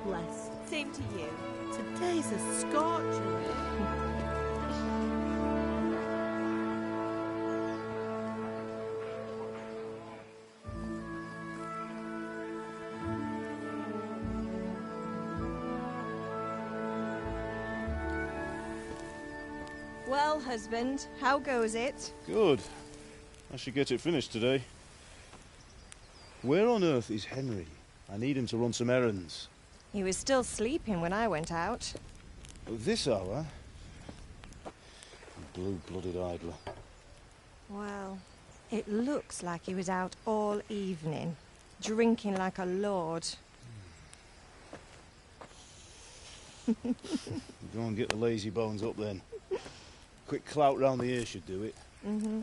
blessed. Same to you. Today's a scorcher. Well, husband, how goes it? Good. I should get it finished today. Where on earth is Henry? I need him to run some errands. He was still sleeping when I went out. At this hour? Blue-blooded idler. Well, it looks like he was out all evening, drinking like a lord. Go and get the lazy bones up then. Quick clout round the ear should do it. Mm-hmm.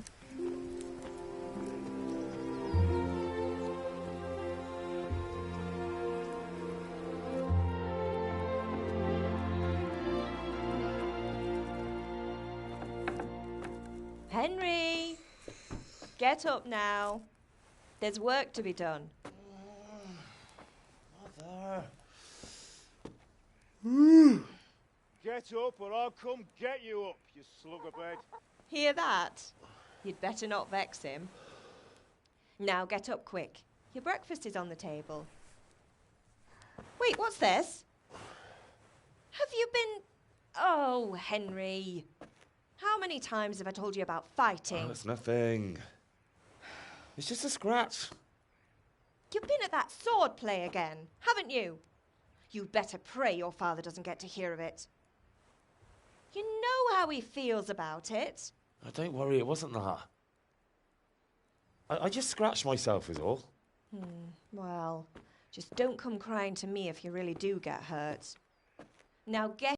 Henry! Get up now. There's work to be done. Mother. Get up or I'll come get you up, you slug of bed. Hear that? You'd better not vex him. Now get up quick. Your breakfast is on the table. Wait, what's this? Have you been... Oh, Henry. How many times have I told you about fighting? Oh, it's nothing. It's just a scratch. You've been at that sword play again, haven't you? You'd better pray your father doesn't get to hear of it. You know how he feels about it. Oh, don't worry, it wasn't that. I just scratched myself is all. Well, just don't come crying to me if you really do get hurt. Now get...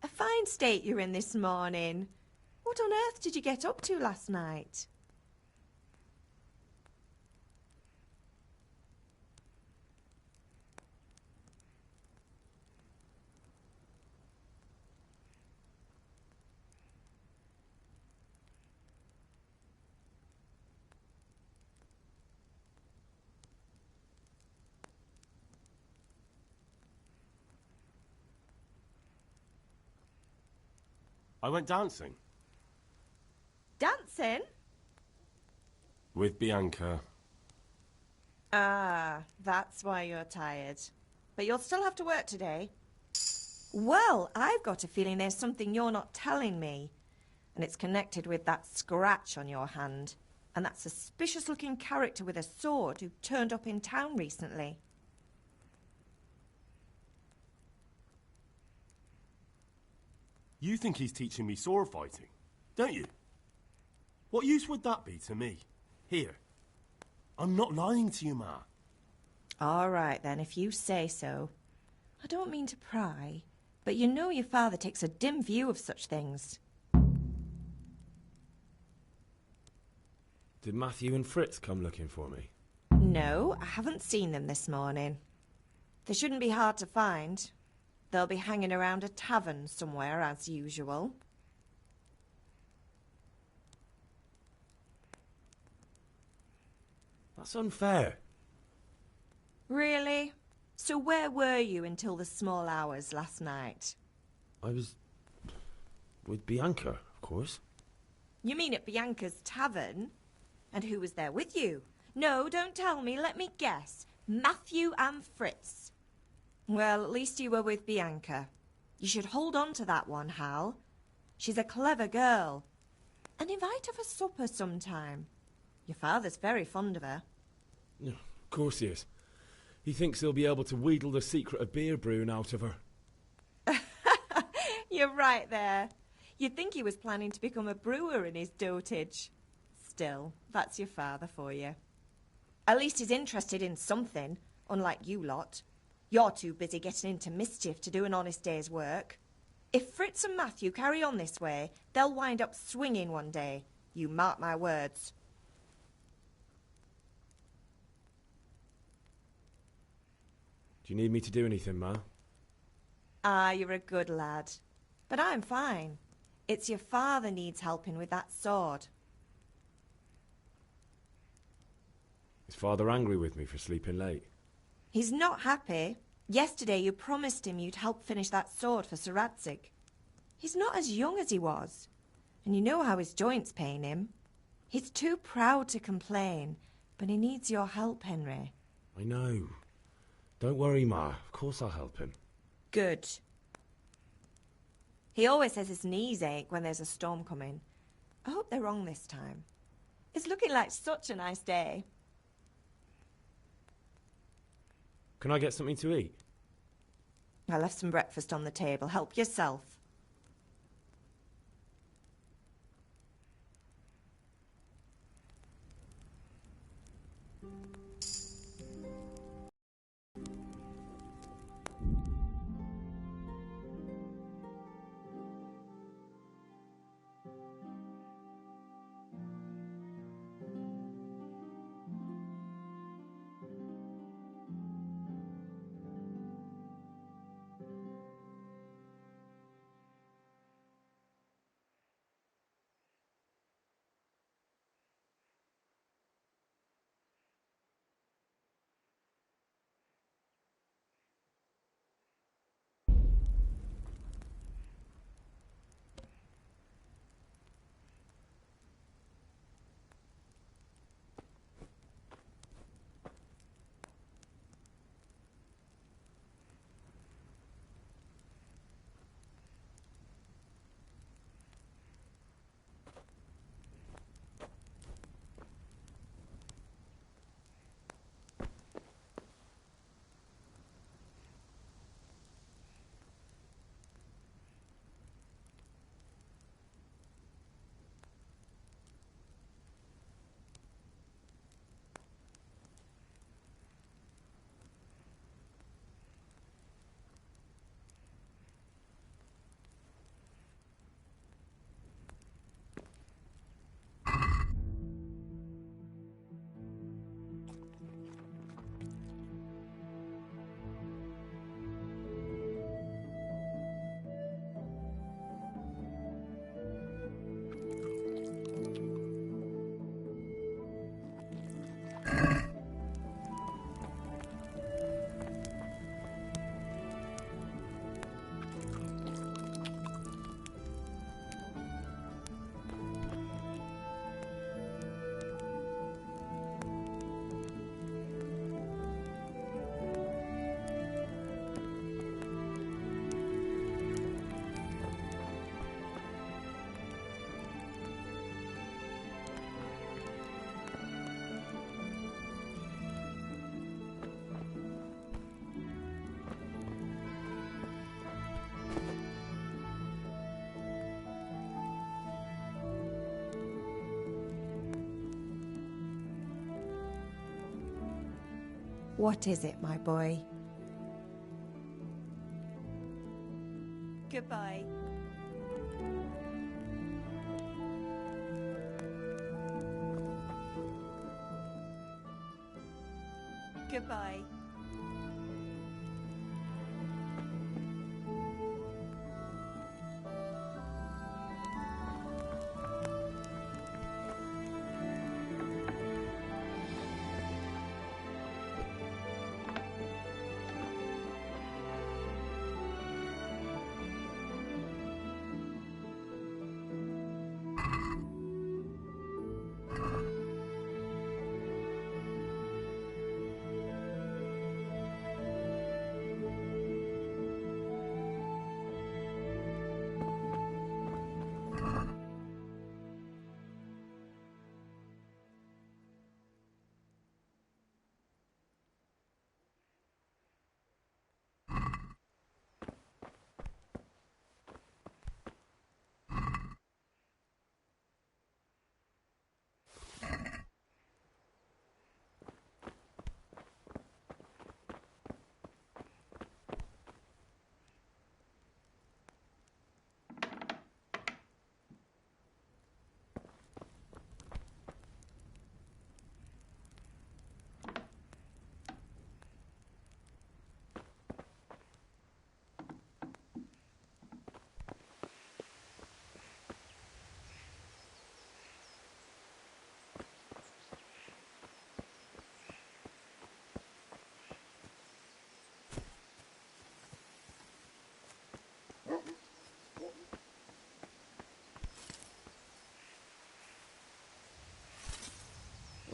A fine state you're in this morning. What on earth did you get up to last night? I went dancing. Dancing? With Bianca. Ah, that's why you're tired. But you'll still have to work today. Well, I've got a feeling there's something you're not telling me. And it's connected with that scratch on your hand. And that suspicious-looking character with a sword who turned up in town recently. You think he's teaching me sword fighting, don't you? What use would that be to me? Here. I'm not lying to you, Ma. All right, then, if you say so. I don't mean to pry, but you know your father takes a dim view of such things. Did Matthew and Fritz come looking for me? No, I haven't seen them this morning. They shouldn't be hard to find. They'll be hanging around a tavern somewhere, as usual. That's unfair. Really? So where were you until the small hours last night? I was... with Bianca, of course. You mean at Bianca's tavern? And who was there with you? No, don't tell me, let me guess. Matthew and Fritz. Well, at least you were with Bianca. You should hold on to that one, Hal. She's a clever girl. And invite her for supper sometime. Your father's very fond of her. Of course he is. He thinks he'll be able to wheedle the secret of beer brewing out of her. You're right there. You'd think he was planning to become a brewer in his dotage. Still, that's your father for you. At least he's interested in something, unlike you lot. You're too busy getting into mischief to do an honest day's work. If Fritz and Matthew carry on this way, they'll wind up swinging one day. You mark my words. Do you need me to do anything, Ma? Ah, you're a good lad. But I'm fine. It's your father needs helping with that sword. Is Father angry with me for sleeping late? He's not happy. Yesterday you promised him you'd help finish that sword for Sir Radzig. He's not as young as he was, and you know how his joints pain him. He's too proud to complain, but he needs your help, Henry. I know. Don't worry, Ma. Of course I'll help him. Good. He always says his knees ache when there's a storm coming. I hope they're wrong this time. It's looking like such a nice day. Can I get something to eat? I left some breakfast on the table. Help yourself. What is it, my boy? Goodbye. Goodbye.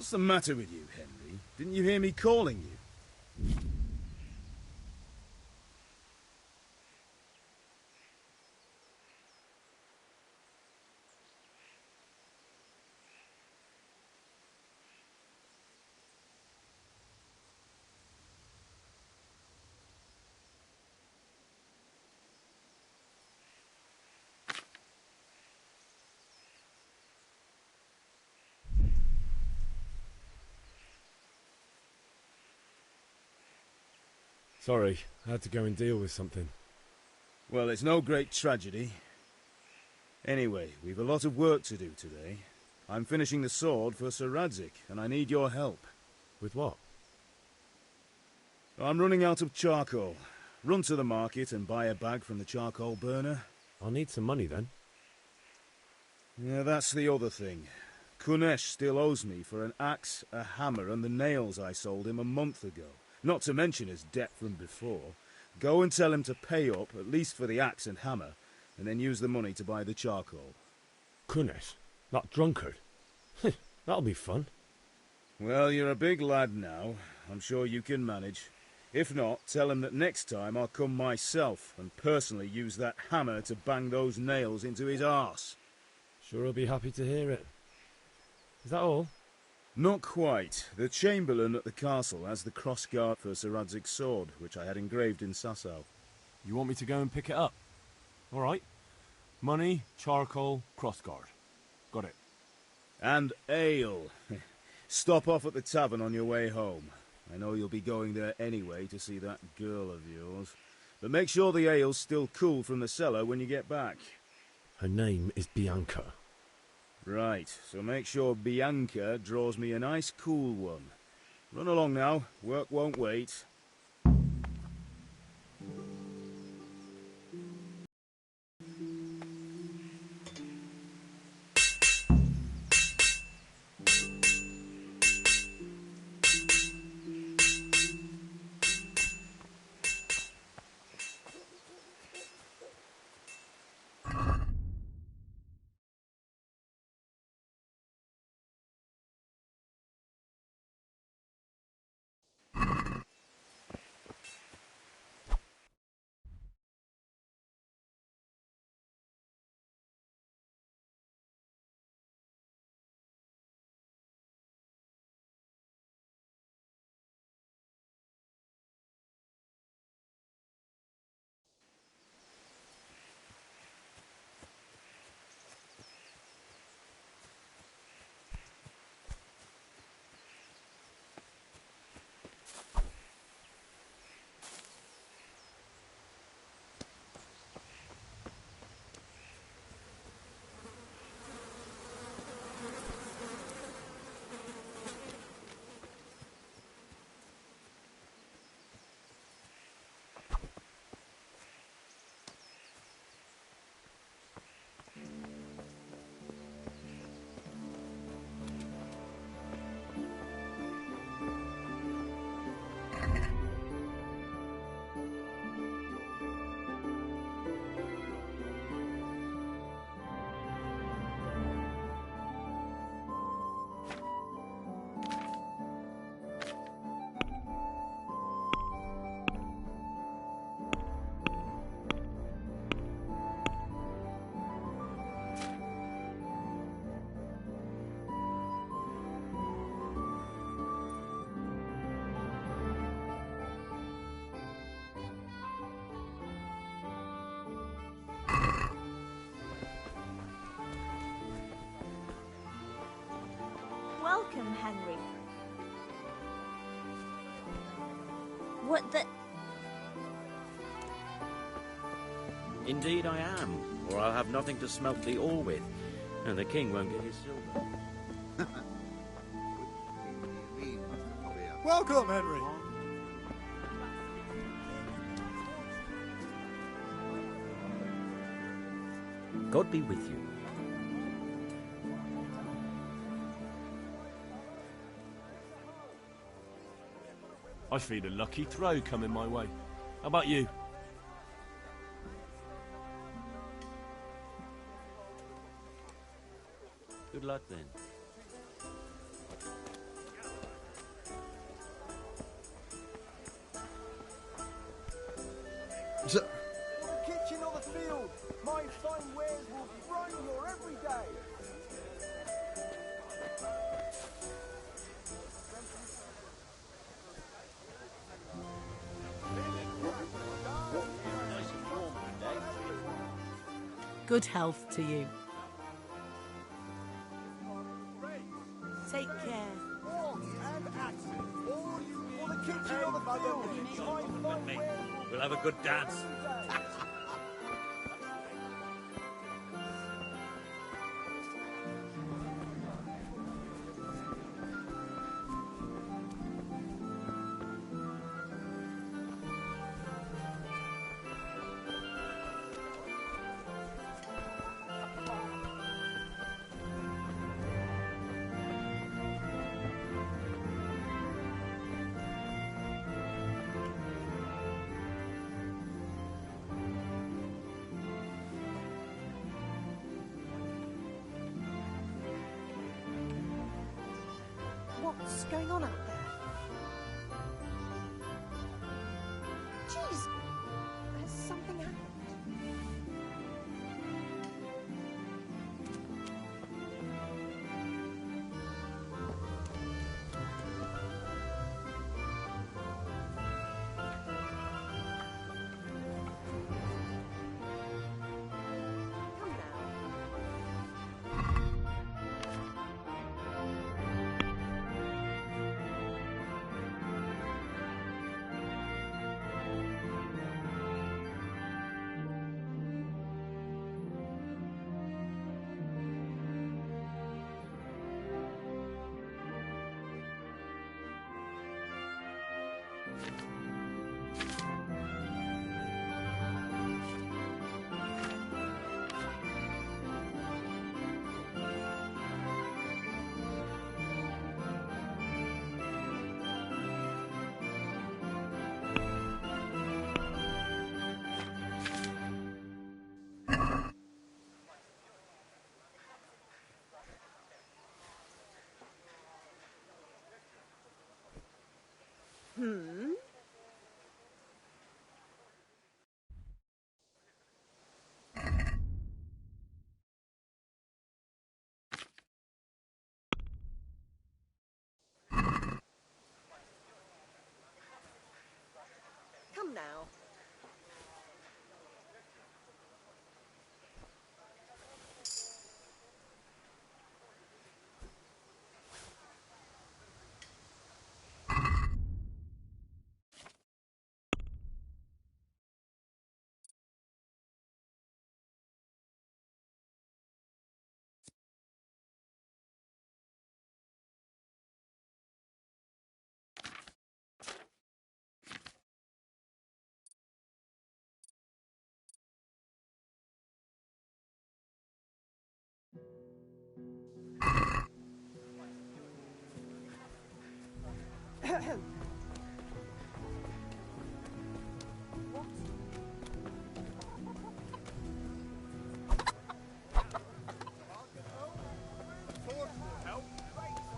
What's the matter with you, Henry? Didn't you hear me calling you? Sorry, I had to go and deal with something. Well, it's no great tragedy. Anyway, we've a lot of work to do today. I'm finishing the sword for Sir Radzig, and I need your help. With what? I'm running out of charcoal. Run to the market and buy a bag from the charcoal burner. I'll need some money then. Yeah, that's the other thing. Kunesh still owes me for an axe, a hammer, and the nails I sold him a month ago. Not to mention his debt from before. Go and tell him to pay up, at least for the axe and hammer, and then use the money to buy the charcoal. Kunesh? That drunkard? That'll be fun. Well, you're a big lad now. I'm sure you can manage. If not, tell him that next time I'll come myself and personally use that hammer to bang those nails into his arse. Sure he'll be happy to hear it. Is that all? Not quite. The Chamberlain at the castle has the crossguard for Sir Radzig's sword, which I had engraved in Sasau. You want me to go and pick it up? All right. Money, charcoal, crossguard. Got it. And ale. Stop off at the tavern on your way home. I know you'll be going there anyway to see that girl of yours. But make sure the ale's still cool from the cellar when you get back. Her name is Bianca. Right, so make sure Bianca draws me a nice cool one. Run along now, work won't wait. Welcome, Henry. What the... Indeed I am, or I'll have nothing to smelt the ore with, and the king won't get his silver. Welcome, Henry. God be with you. I feel a lucky throw coming my way. How about you? Good luck then. The kitchen or the field, my fine wares will brighten your every day. Good health to you. Take care. We'll have a good dance. What's going on out there? Jeez! Has something happened? Come now. Come now.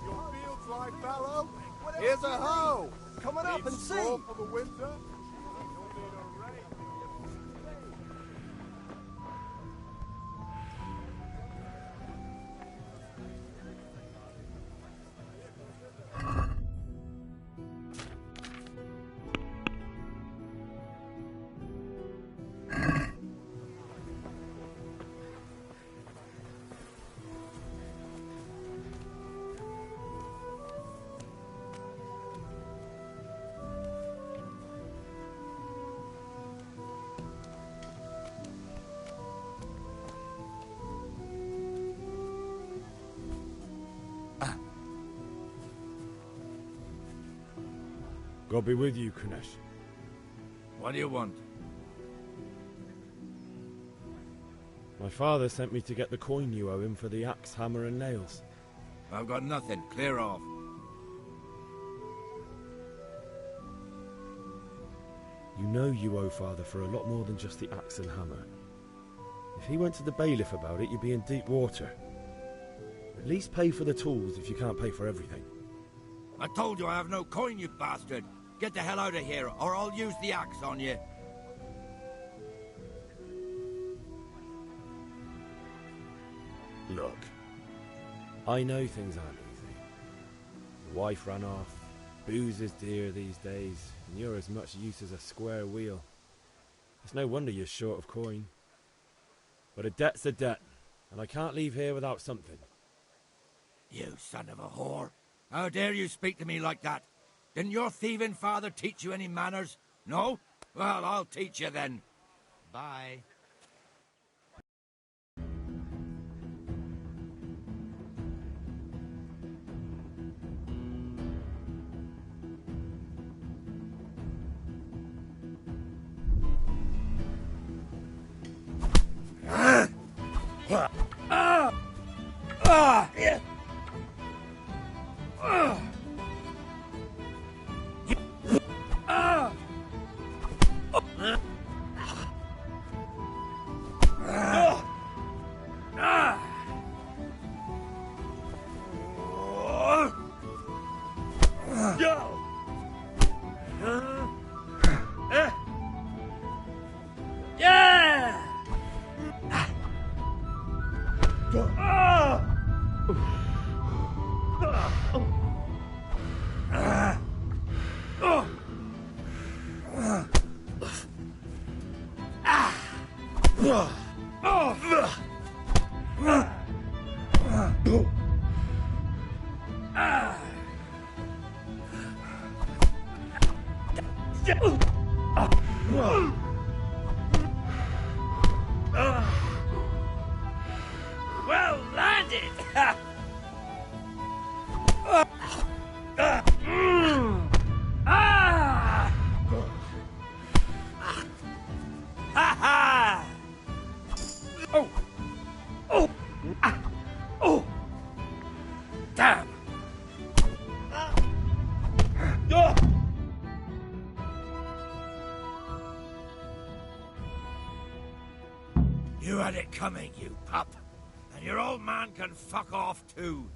Your fields lie fallow. Here's a hoe. Come on up and see. For the winter. God be with you, Kunesh. What do you want? My father sent me to get the coin you owe him for the axe, hammer and nails. I've got nothing. Clear off. You know you owe father for a lot more than just the axe and hammer. If he went to the bailiff about it, you'd be in deep water. At least pay for the tools if you can't pay for everything. I told you I have no coin, you bastard. Get the hell out of here, or I'll use the axe on you. Look, I know things aren't easy. Your wife ran off, booze is dear these days, and you're as much use as a square wheel. It's no wonder you're short of coin. But a debt's a debt, and I can't leave here without something. You son of a whore. How dare you speak to me like that? Didn't your thieving father teach you any manners? No? Well, I'll teach you then. Bye. Well landed! Damn! You had it coming, you pup. And your old man can fuck off too.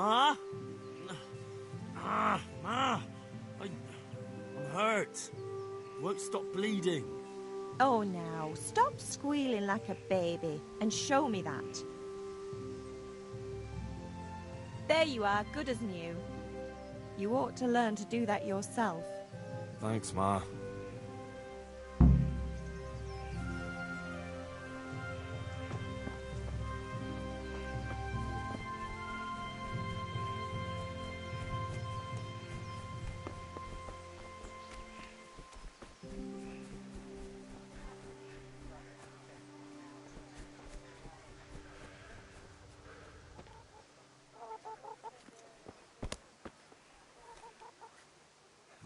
Ma? Ma! I'm hurt. Won't stop bleeding. Oh, now, stop squealing like a baby and show me that. There you are, good as new. You ought to learn to do that yourself. Thanks, Ma.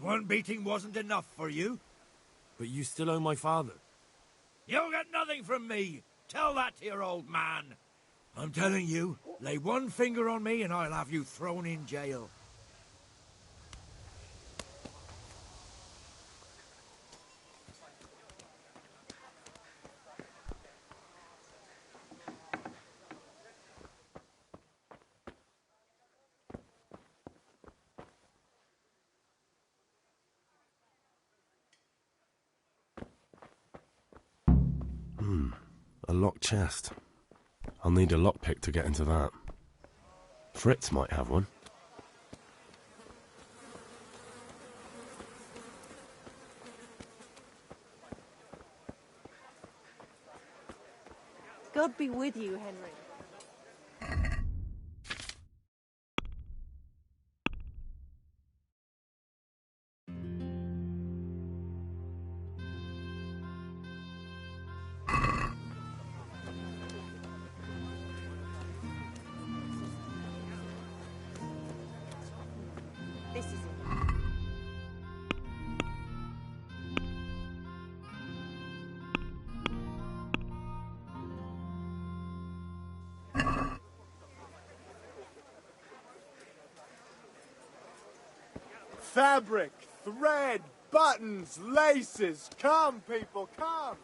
One beating wasn't enough for you? but you still owe my father. You'll get nothing from me. Tell that to your old man. I'm telling you, lay one finger on me and I'll have you thrown in jail. locked chest. I'll need a lockpick to get into that. Fritz might have one. God be with you, Henry. This is it. Fabric, thread, buttons, laces. Come, people, come.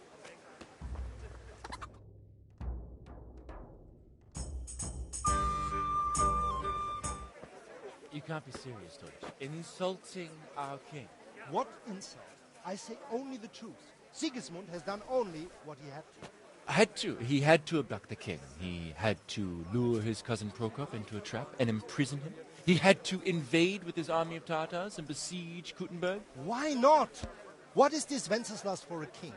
You can't be serious, Deutsch. Insulting our king. What insult? I say only the truth. Sigismund has done only what he had to. He had to abduct the king. He had to lure his cousin Prokop into a trap and imprison him. He had to invade with his army of Tatars and besiege Kuttenberg. Why not? What is this Wenceslas for a king?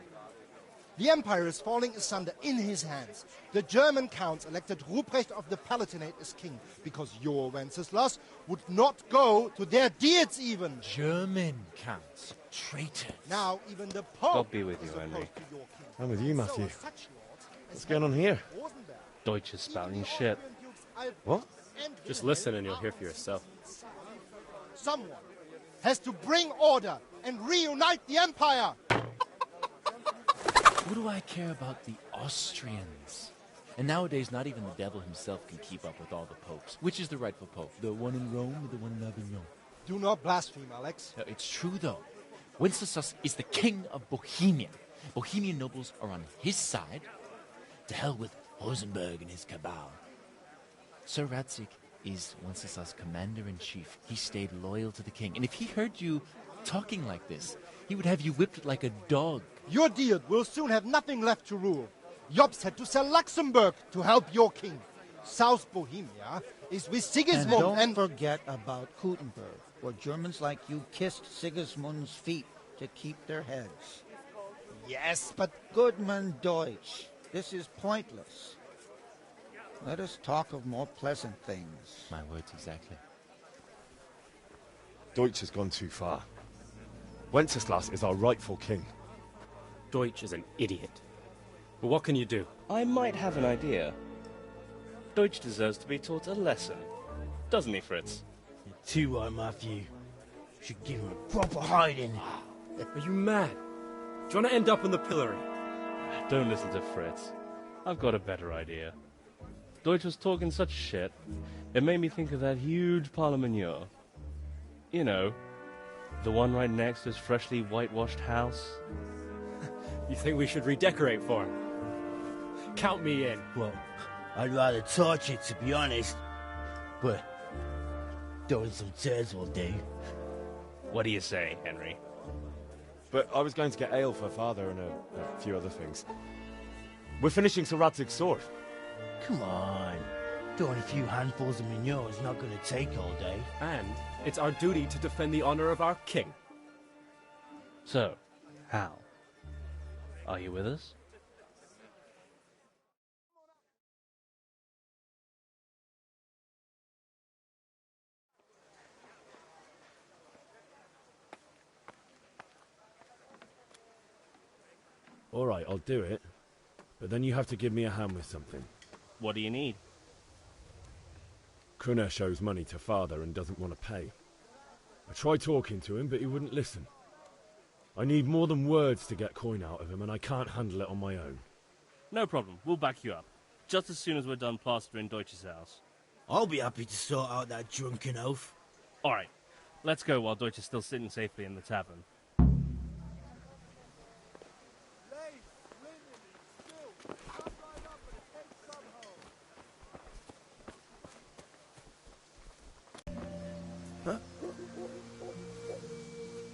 The empire is falling asunder in his hands. The German counts elected Ruprecht of the Palatinate as king because your Wenceslas would not go to their deeds even. German counts. Traitors. Now even the Pope God be with you, Henry. I'm with you, Matthew. What's going on here? Deutsch is spouting shit. What? Just listen and you'll hear for yourself. Someone has to bring order and reunite the empire. What do I care about the Austrians? And nowadays, not even the devil himself can keep up with all the popes. Which is the rightful pope? The one in Rome or the one in Avignon? Do not blaspheme, Alex. No, it's true, though. Wenceslas is the king of Bohemia. Bohemian nobles are on his side. To hell with Rosenberg and his cabal. Sir Radzik is Wenceslas' commander-in-chief. He stayed loyal to the king. And if he heard you talking like this, he would have you whipped like a dog. Your deal will soon have nothing left to rule. Jobst had to sell Luxembourg to help your king. South Bohemia is with Sigismund and don't forget about Kuttenberg, where Germans like you kissed Sigismund's feet to keep their heads. Yes, but... Goodman Deutsch, this is pointless. Let us talk of more pleasant things. My words exactly. Deutsch has gone too far. Wenceslas is our rightful king. Deutsch is an idiot. But what can you do? I might have an idea. Deutsch deserves to be taught a lesson. Doesn't he, Fritz? You're too right, Matthew. Should give him a proper hiding. Are you mad? Do you want to end up on the pillory? Don't listen to Fritz. I've got a better idea. Deutsch was talking such shit, it made me think of that huge parliament. You know, the one right next to his freshly whitewashed house. You think we should redecorate for him? Count me in. Well, I'd rather torch it, to be honest. But throwing some turds will do. What do you say, Henry? But I was going to get ale for father and a few other things. We're finishing Sir Radzig's sword. Come on. Throwing a few handfuls of manure is not going to take all day. And it's our duty to defend the honor of our king. So, Hal, are you with us? All right, I'll do it. But then you have to give me a hand with something. What do you need? Kunesh owes money to father and doesn't want to pay. I tried talking to him, but he wouldn't listen. I need more than words to get coin out of him, and I can't handle it on my own. No problem. We'll back you up. Just as soon as we're done plastering Deutsch's house. I'll be happy to sort out that drunken oaf. All right. Let's go while Deutsch is still sitting safely in the tavern. Huh?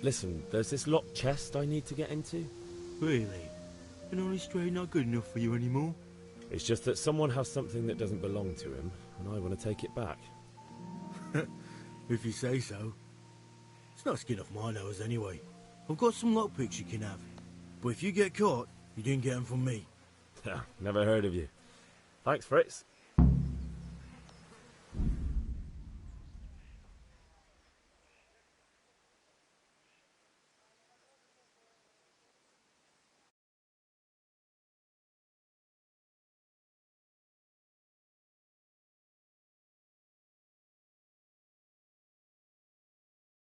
Listen, there's this locked chest I need to get into. Really? And only straight not good enough for you anymore? It's just that someone has something that doesn't belong to him, and I want to take it back. If you say so. It's not skin off my nose anyway. I've got some lockpicks you can have. But if you get caught, you didn't get them from me. Never heard of you. Thanks, Fritz.